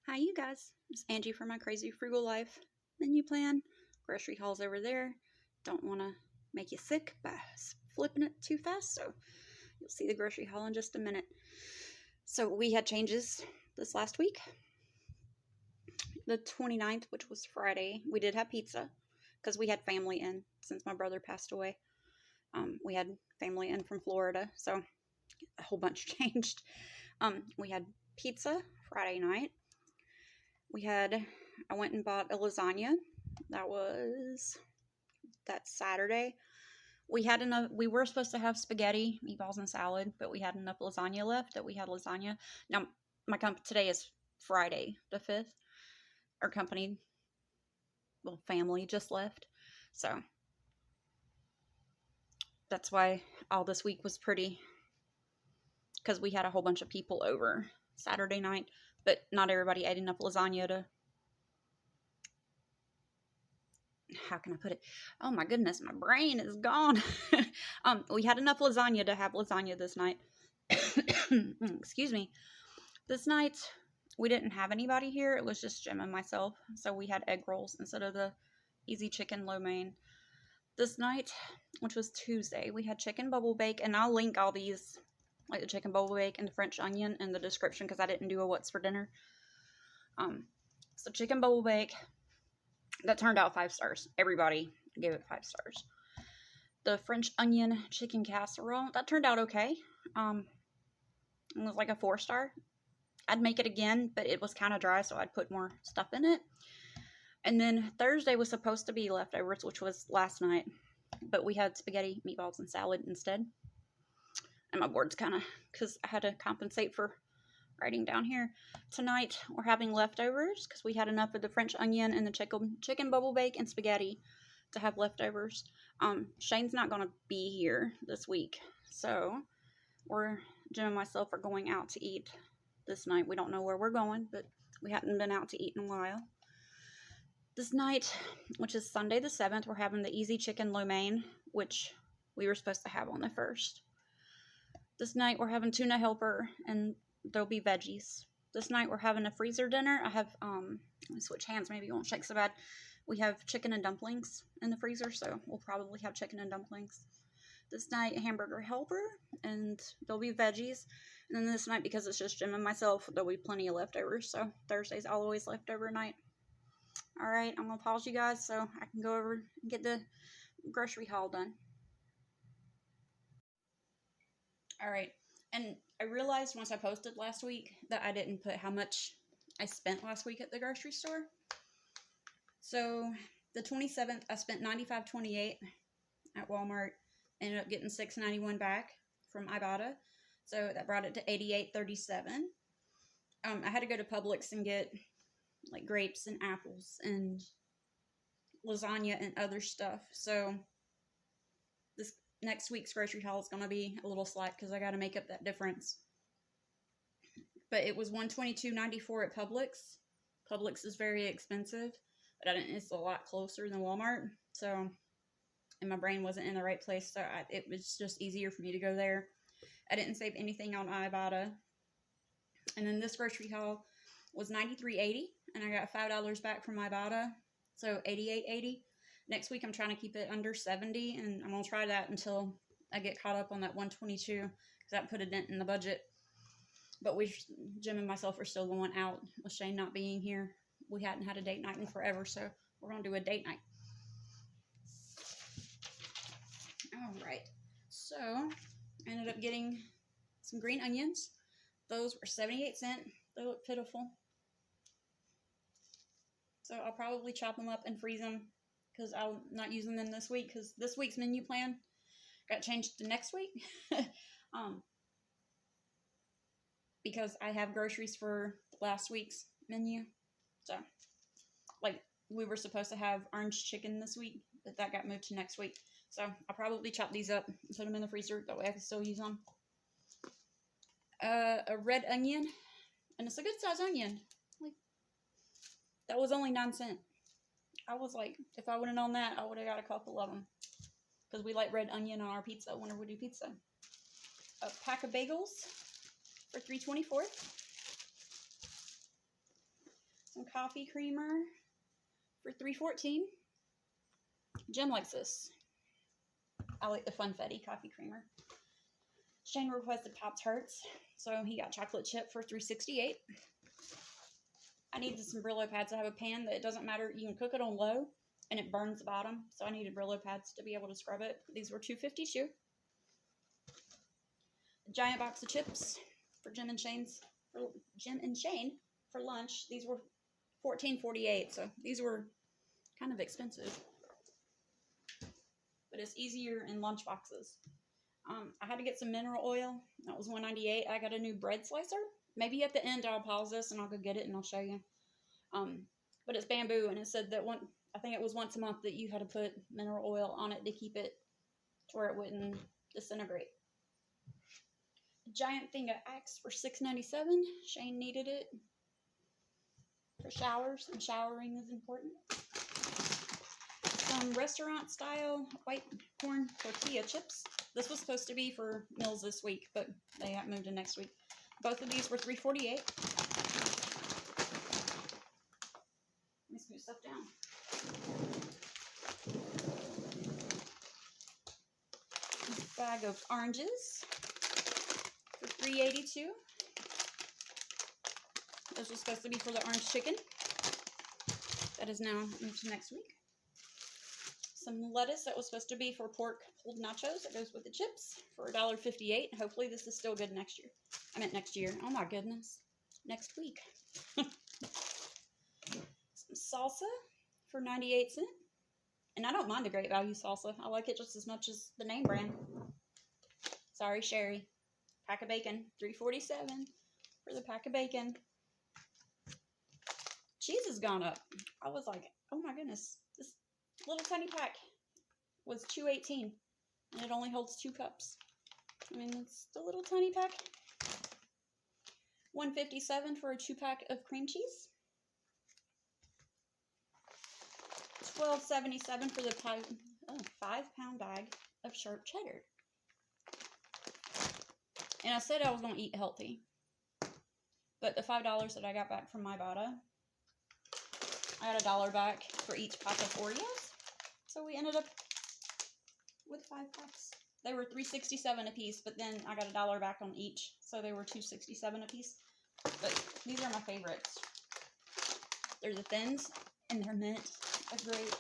Hi, you guys. It's Angie from My Crazy Frugal Life menu plan. Grocery haul's over there. Don't want to make you sick by flipping it too fast, so you'll see the grocery haul in just a minute. So we had changes this last week. The 29th, which was Friday, we did have pizza because we had family in since my brother passed away. We had family in from Florida, so a whole bunch changed. We had pizza Friday night. I went and bought a lasagna. That Saturday. We were supposed to have spaghetti, meatballs, and salad, but we had enough lasagna left that we had lasagna. Now, today is Friday the 5th. Our family just left. So, that's why all this week was pretty, because we had a whole bunch of people over Saturday night, but not everybody ate enough lasagna to, how can I put it? Oh my goodness, my brain is gone. We had enough lasagna to have lasagna this night. Excuse me. This night, we didn't have anybody here. It was just Jim and myself. So we had egg rolls instead of the easy chicken lo mein. This night, which was Tuesday, we had chicken bubble bake. And I'll link all these, like the chicken bubble bake and the French onion, in the description because I didn't do a what's for dinner. So chicken bubble bake. That turned out 5 stars. Everybody gave it 5 stars. The French onion chicken casserole, that turned out okay. It was like a 4-star. I'd make it again, but it was kind of dry, so I'd put more stuff in it. And then Thursday was supposed to be leftovers, which was last night. But we had spaghetti, meatballs, and salad instead. And my board's kind of, because I had to compensate for writing down here. Tonight, we're having leftovers because we had enough of the French onion and the chicken bubble bake and spaghetti to have leftovers. Shane's not going to be here this week, so Jim and myself are going out to eat this night. We don't know where we're going, but we haven't been out to eat in a while. This night, which is Sunday the 7th, we're having the easy chicken lo mein, which we were supposed to have on the 1st. This night, we're having tuna helper, and there'll be veggies. This night we're having a freezer dinner. I have, let me switch hands, maybe it won't shake so bad. We have chicken and dumplings in the freezer, so we'll probably have chicken and dumplings. This night, hamburger helper, and there'll be veggies. And then this night, because it's just Jim and myself, there'll be plenty of leftovers, so Thursday's always leftover night. Alright, I'm going to pause you guys so I can go over and get the grocery haul done. Alright. And I realized once I posted last week that I didn't put how much I spent last week at the grocery store. So the 27th, I spent $95.28 at Walmart. Ended up getting $6.91 back from Ibotta. So that brought it to $88.37. I had to go to Publix and get like grapes and apples and lasagna and other stuff. So this next week's grocery haul is going to be a little slack because I got to make up that difference. But it was $122.94 at Publix. Publix is very expensive, but it's a lot closer than Walmart. So, and my brain wasn't in the right place, so it was just easier for me to go there. I didn't save anything on Ibotta. And then this grocery haul was $93.80, and I got $5 back from Ibotta, so $88.80. Next week, I'm trying to keep it under 70, and I'm going to try that until I get caught up on that 122, because that put a dent in the budget. But Jim and myself are still going out with Shane not being here. We hadn't had a date night in forever, so we're going to do a date night. All right. So, I ended up getting some green onions. Those were 78 cents. They look pitiful. So, I'll probably chop them up and freeze them, because I'm not using them this week, because this week's menu plan got changed to next week. Because I have groceries for last week's menu. So, like, we were supposed to have orange chicken this week, but that got moved to next week. So, I'll probably chop these up and put them in the freezer. That way I can still use them. A red onion. And it's a good size onion. Like, that was only 9 cents. I was like, if I would have known that, I would have got a couple of them. Because we like red onion on our pizza whenever we do pizza. A pack of bagels for $3.24. some coffee creamer for $3.14. Jim likes this. I like the Funfetti coffee creamer. Shane requested Pop-Tarts, so he got chocolate chip for $3.68. I needed some Brillo pads. I have a pan that it doesn't matter. You can cook it on low, and it burns the bottom, so I needed Brillo pads to be able to scrub it. These were $2.52. A giant box of chips for Jim and Shane for lunch. These were $14.48, so these were kind of expensive. But it's easier in lunch boxes. I had to get some mineral oil. That was $1.98. I got a new bread slicer. Maybe at the end I'll pause this and I'll go get it and I'll show you. But it's bamboo, and it said that I think it was once a month that you had to put mineral oil on it to keep it to where it wouldn't disintegrate. A giant thing of Axe for $6.97. Shane needed it for showers, and showering is important. Some restaurant style white corn tortilla chips. This was supposed to be for meals this week, but they got moved to next week. Both of these were $3.48. Let me scoot stuff down. A bag of oranges for $3.82. This was supposed to be for the orange chicken. That is now moved to next week. Some lettuce that was supposed to be for pork pulled nachos. That goes with the chips for $1.58. Hopefully this is still good next year. I meant next year. Oh my goodness. Next week. Some salsa for 98 cents. And I don't mind the Great Value salsa. I like it just as much as the name brand. Sorry, Sherry. Pack of bacon, $3.47 for the pack of bacon. Cheese has gone up. I was like, oh my goodness. This little tiny pack was $2.18, and it only holds 2 cups. I mean, it's the little tiny pack. $1.57 for a 2-pack of cream cheese. $12.77 for the 5-pound bag of sharp cheddar. And I said I was going to eat healthy, but the $5 that I got back from my Ibotta, I got $1 back for each pack of Oreos. So we ended up with 5 packs. They were $3.67 a piece, but then I got $1 back on each, so they were $2.67 a piece. But these are my favorites. They're the thins, and they're mint. They're great.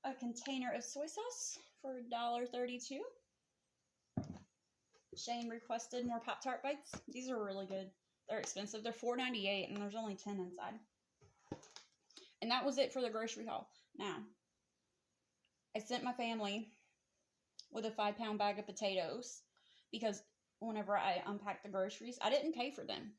A container of soy sauce for $1.32. Shane requested more Pop-Tart bites. These are really good. They're expensive. They're $4.98, and there's only 10 inside. And that was it for the grocery haul. Now, I sent my family with a 5-pound bag of potatoes because whenever I unpacked the groceries, I didn't pay for them.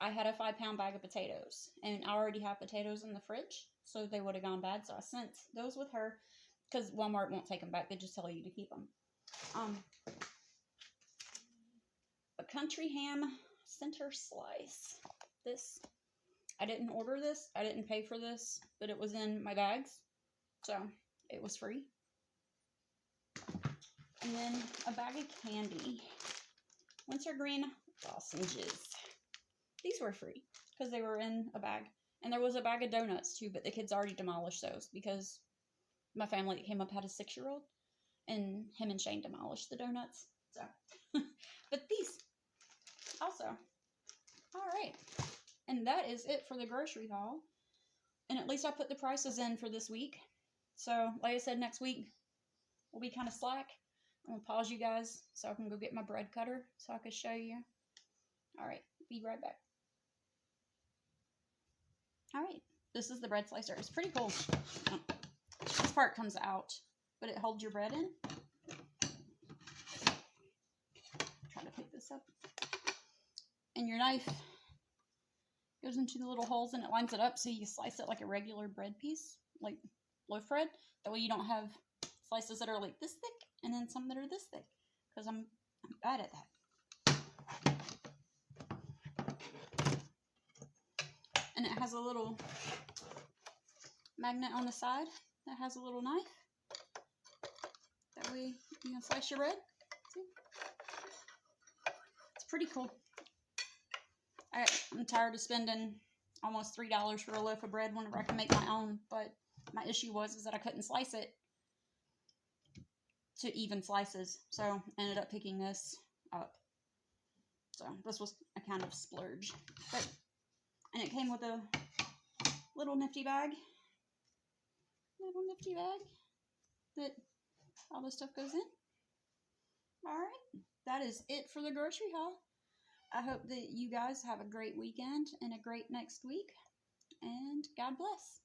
I had a 5-pound bag of potatoes, and I already have potatoes in the fridge, so they would have gone bad. So I sent those with her because Walmart won't take them back. They just tell you to keep them. A country ham center slice. This, I didn't order this. I didn't pay for this, but it was in my bags, so it was free. And then a bag of candy. Wintergreen lozenges. These were free because they were in a bag. And there was a bag of donuts too, but the kids already demolished those because my family that came up had a 6-year-old, and him and Shane demolished the donuts. So, but these also. All right. And that is it for the grocery haul. And at least I put the prices in for this week. So, like I said, next week will be kind of slack. I'm going to pause you guys so I can go get my bread cutter so I can show you. All right. Be right back. All right. This is the bread slicer. It's pretty cool. This part comes out, but it holds your bread in. Try to pick this up. And your knife goes into the little holes and it lines it up so you slice it like a regular bread piece, like loaf bread. That way you don't have slices that are like this thick and then some that are this thick, because I'm bad at that. And it has a little magnet on the side that has a little knife. That way you can slice your bread. See? It's pretty cool. I I'm tired of spending almost $3 for a loaf of bread whenever I can make my own. But my issue is that I couldn't slice it to even slices. So I ended up picking this up. So this was a kind of splurge. And it came with a little nifty bag. That all this stuff goes in. Alright, that is it for the grocery haul. I hope that you guys have a great weekend and a great next week. And God bless.